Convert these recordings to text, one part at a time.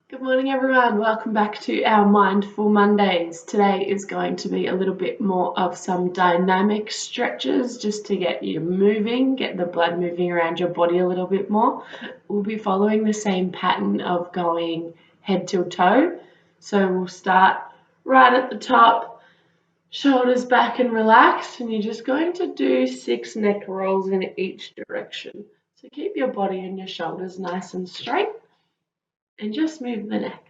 Good morning, everyone. Welcome back to our Mindful Mondays. Today is going to be a little bit more of some dynamic stretches just to get you moving, get the blood moving around your body a little bit more. We'll be following the same pattern of going head to toe. So we'll start right at the top, shoulders back and relaxed, and you're just going to do 6 neck rolls in each direction. So keep your body and your shoulders nice and straight and just move the neck.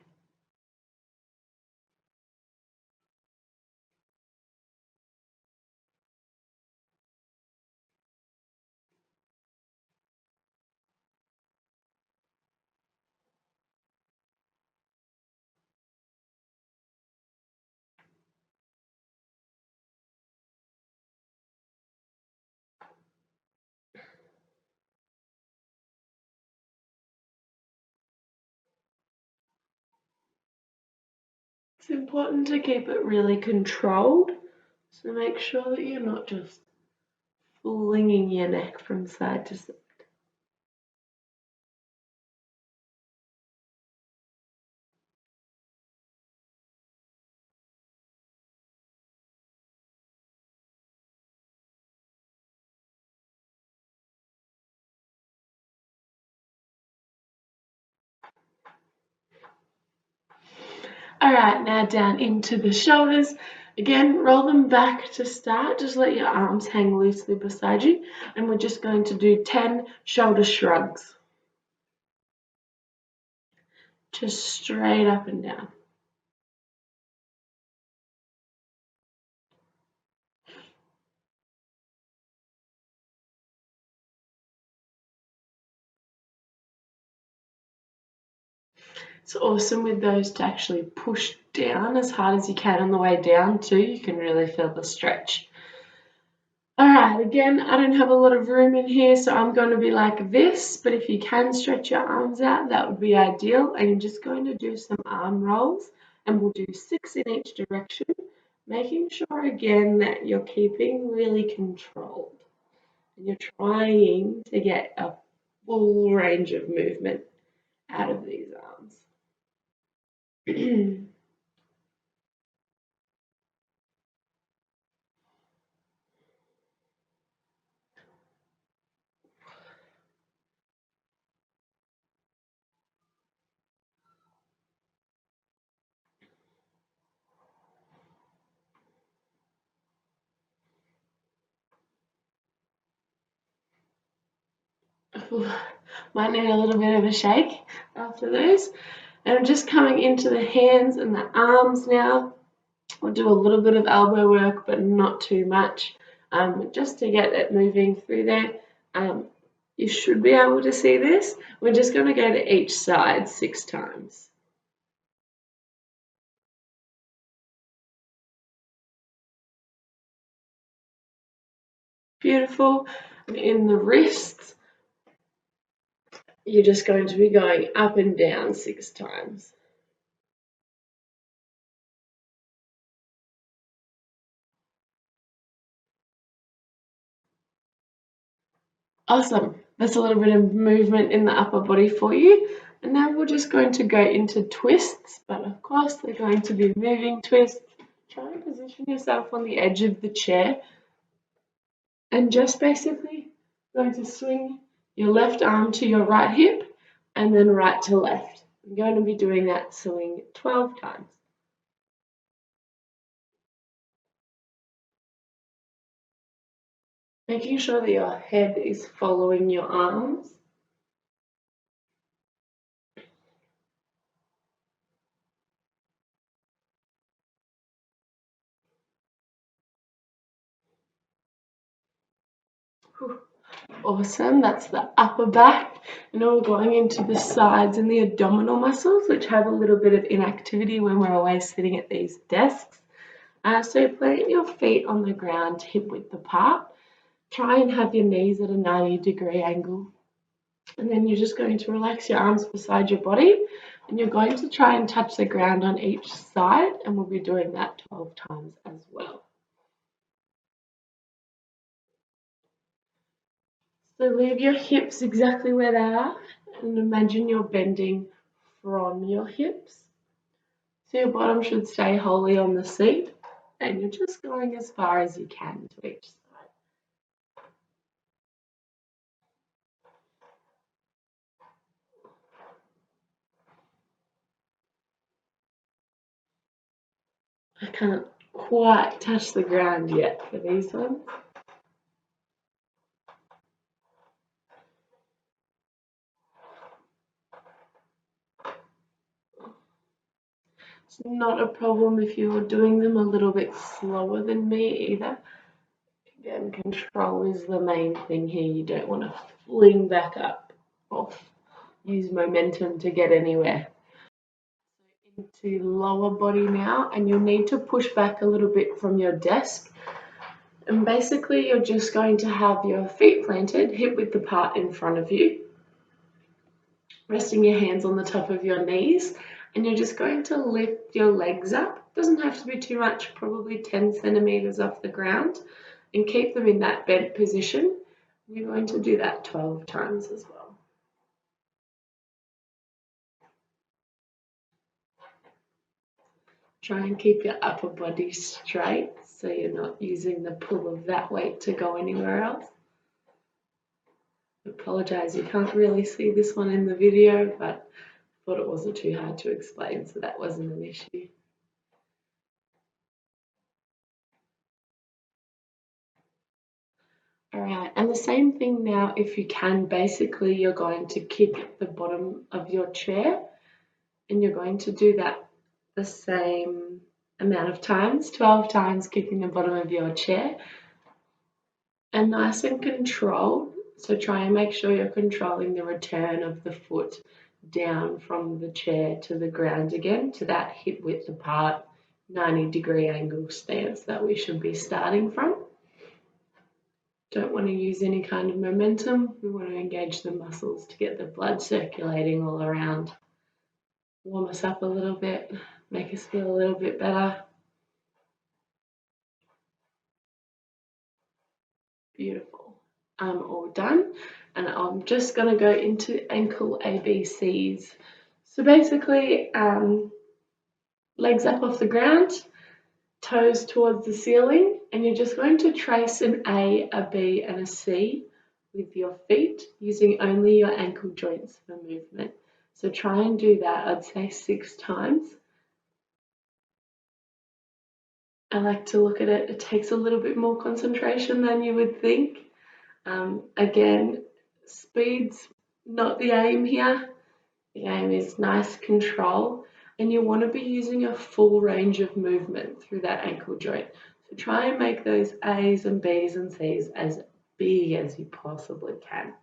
It's important to keep it really controlled, so make sure that you're not just flinging your neck from side to side. All right, now down into the shoulders. Again, roll them back to start. Just let your arms hang loosely beside you, and we're just going to do 10 shoulder shrugs. Just straight up and down. It's awesome with those to actually push down as hard as you can on the way down too. You can really feel the stretch. All right, again, I don't have a lot of room in here, so I'm going to be like this, but if you can stretch your arms out, that would be ideal. And you're just going to do some arm rolls, and we'll do 6 in each direction, making sure again that you're keeping really controlled. And you're trying to get a full range of movement out of these arms. Might need a little bit of a shake after those. And I'm just coming into the hands and the arms now. We'll do a little bit of elbow work, but not too much, just to get it moving through there. You should be able to see this. We're just going to go to each side 6 times. Beautiful. And in the wrists, you're just going to be going up and down 6 times. Awesome. That's a little bit of movement in the upper body for you. And now we're just going to go into twists, but of course they're going to be moving twists. Try and position yourself on the edge of the chair and just basically going to swing your left arm to your right hip and then right to left. I'm going to be doing that swing 12 times. Making sure that your head is following your arms. Awesome, that's the upper back. And now we're going into the sides and the abdominal muscles, which have a little bit of inactivity when we're always sitting at these desks. So plant your feet on the ground hip width apart. Try and have your knees at a 90-degree angle. And then you're just going to relax your arms beside your body, and you're going to try and touch the ground on each side, and we'll be doing that 12 times as well. So leave your hips exactly where they are and imagine you're bending from your hips. So your bottom should stay wholly on the seat, and you're just going as far as you can to each side. I can't quite touch the ground yet for these ones. It's not a problem if you're doing them a little bit slower than me either. Again, control is the main thing here. You don't want to fling back up off. Use momentum to get anywhere. Into lower body now, and you'll need to push back a little bit from your desk. And basically you're just going to have your feet planted, hip width apart in front of you, resting your hands on the top of your knees, and you're just going to lift your legs up. Doesn't have to be too much, probably 10 centimeters off the ground, and keep them in that bent position. We're going to do that 12 times as well. Try and keep your upper body straight so you're not using the pull of that weight to go anywhere else. I apologise, you can't really see this one in the video, but I thought it wasn't too hard to explain, so that wasn't an issue. Alright, and the same thing now, if you can, basically you're going to kick the bottom of your chair, and you're going to do that the same amount of times, 12 times kicking the bottom of your chair, and nice and controlled. So try and make sure you're controlling the return of the foot down from the chair to the ground again, to that hip width apart, 90-degree angle stance that we should be starting from. Don't want to use any kind of momentum. We want to engage the muscles to get the blood circulating all around. Warm us up a little bit, make us feel a little bit better. Beautiful. All done, and I'm just going to go into ankle ABCs. So basically, legs up off the ground, toes towards the ceiling, and you're just going to trace an A, a B, and a C with your feet, using only your ankle joints for movement. So try and do that, I'd say 6 times. I like to look at it, it takes a little bit more concentration than you would think. Again, speed's not the aim here. The aim is nice control, and you want to be using a full range of movement through that ankle joint. So try and make those A's and B's and C's as big as you possibly can.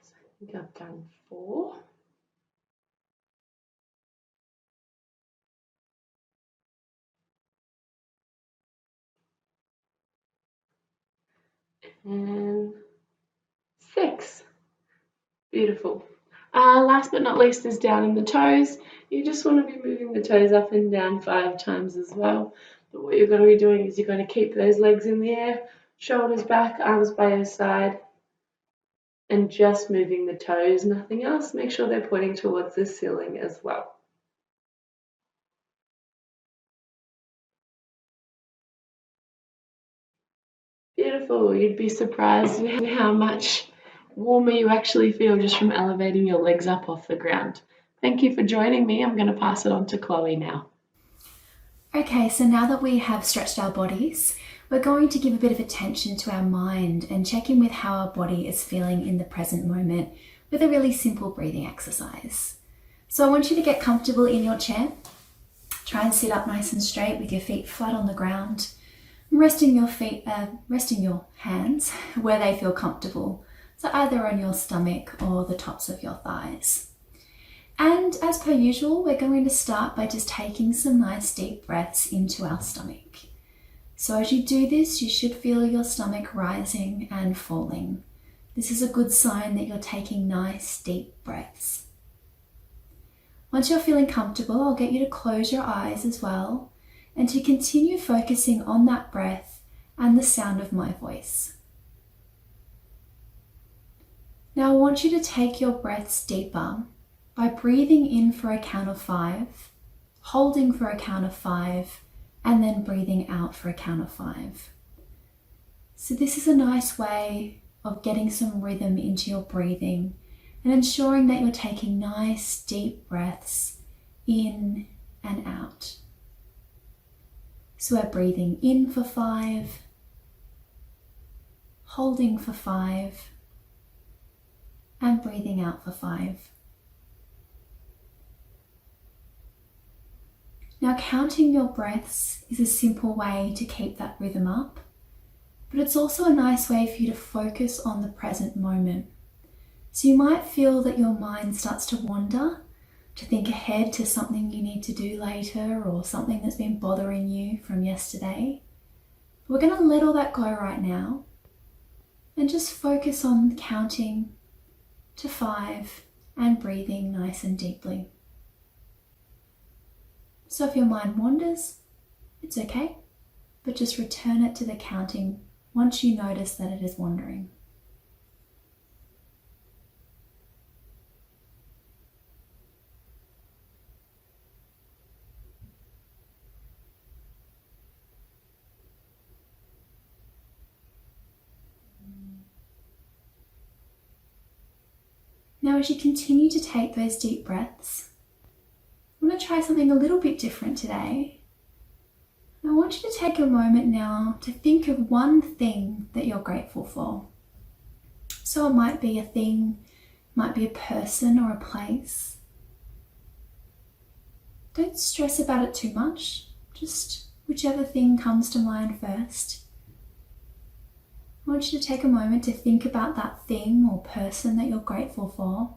So I think I've done 4. And 6. Beautiful. Last but not least is down in the toes. You just want to be moving the toes up and down 5 times as well. But what you're going to be doing is you're going to keep those legs in the air, shoulders back, arms by your side, and just moving the toes, nothing else. Make sure they're pointing towards the ceiling as well. Beautiful. You'd be surprised how much warmer you actually feel just from elevating your legs up off the ground. Thank you for joining me. I'm going to pass it on to Chloe now. Okay, so now that we have stretched our bodies, we're going to give a bit of attention to our mind and check in with how our body is feeling in the present moment with a really simple breathing exercise. So I want you to get comfortable in your chair. Try and sit up nice and straight with your feet flat on the ground. Resting your hands where they feel comfortable, so either on your stomach or the tops of your thighs. And as per usual, we're going to start by just taking some nice deep breaths into our stomach. So as you do this, you should feel your stomach rising and falling. This is a good sign that you're taking nice deep breaths. Once you're feeling comfortable, I'll get you to close your eyes as well, and to continue focusing on that breath and the sound of my voice. Now I want you to take your breaths deeper, by breathing in for a count of 5, holding for a count of 5, and then breathing out for a count of 5. So this is a nice way of getting some rhythm into your breathing and ensuring that you're taking nice deep breaths in and out. So we're breathing in for 5, holding for 5, and breathing out for 5. Now, counting your breaths is a simple way to keep that rhythm up, but it's also a nice way for you to focus on the present moment. So you might feel that your mind starts to wander, to think ahead to something you need to do later or something that's been bothering you from yesterday. We're going to let all that go right now and just focus on counting to 5 and breathing nice and deeply. So if your mind wanders, it's okay, but just return it to the counting once you notice that it is wandering. Now, as you continue to take those deep breaths, I'm going to try something a little bit different today. I want you to take a moment now to think of one thing that you're grateful for. So it might be a thing, might be a person or a place. Don't stress about it too much, just whichever thing comes to mind first. I want you to take a moment to think about that thing or person that you're grateful for,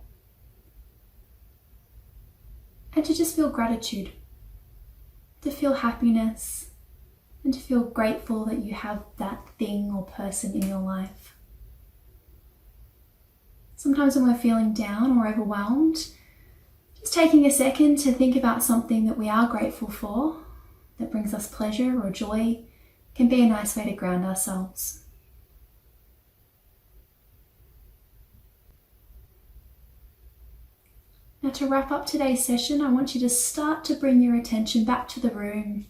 and to just feel gratitude, to feel happiness, and to feel grateful that you have that thing or person in your life. Sometimes when we're feeling down or overwhelmed, just taking a second to think about something that we are grateful for, that brings us pleasure or joy, can be a nice way to ground ourselves. Now, to wrap up today's session, I want you to start to bring your attention back to the room,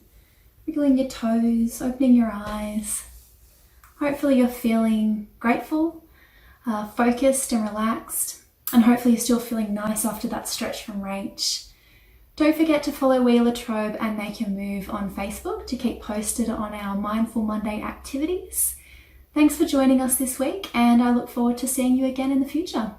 wiggling your toes, opening your eyes. Hopefully you're feeling grateful, focused and relaxed, and hopefully you're still feeling nice after that stretch from Rach. Don't forget to follow We Latrobe and Make Your Move on Facebook to keep posted on our Mindful Monday activities. Thanks for joining us this week, and I look forward to seeing you again in the future.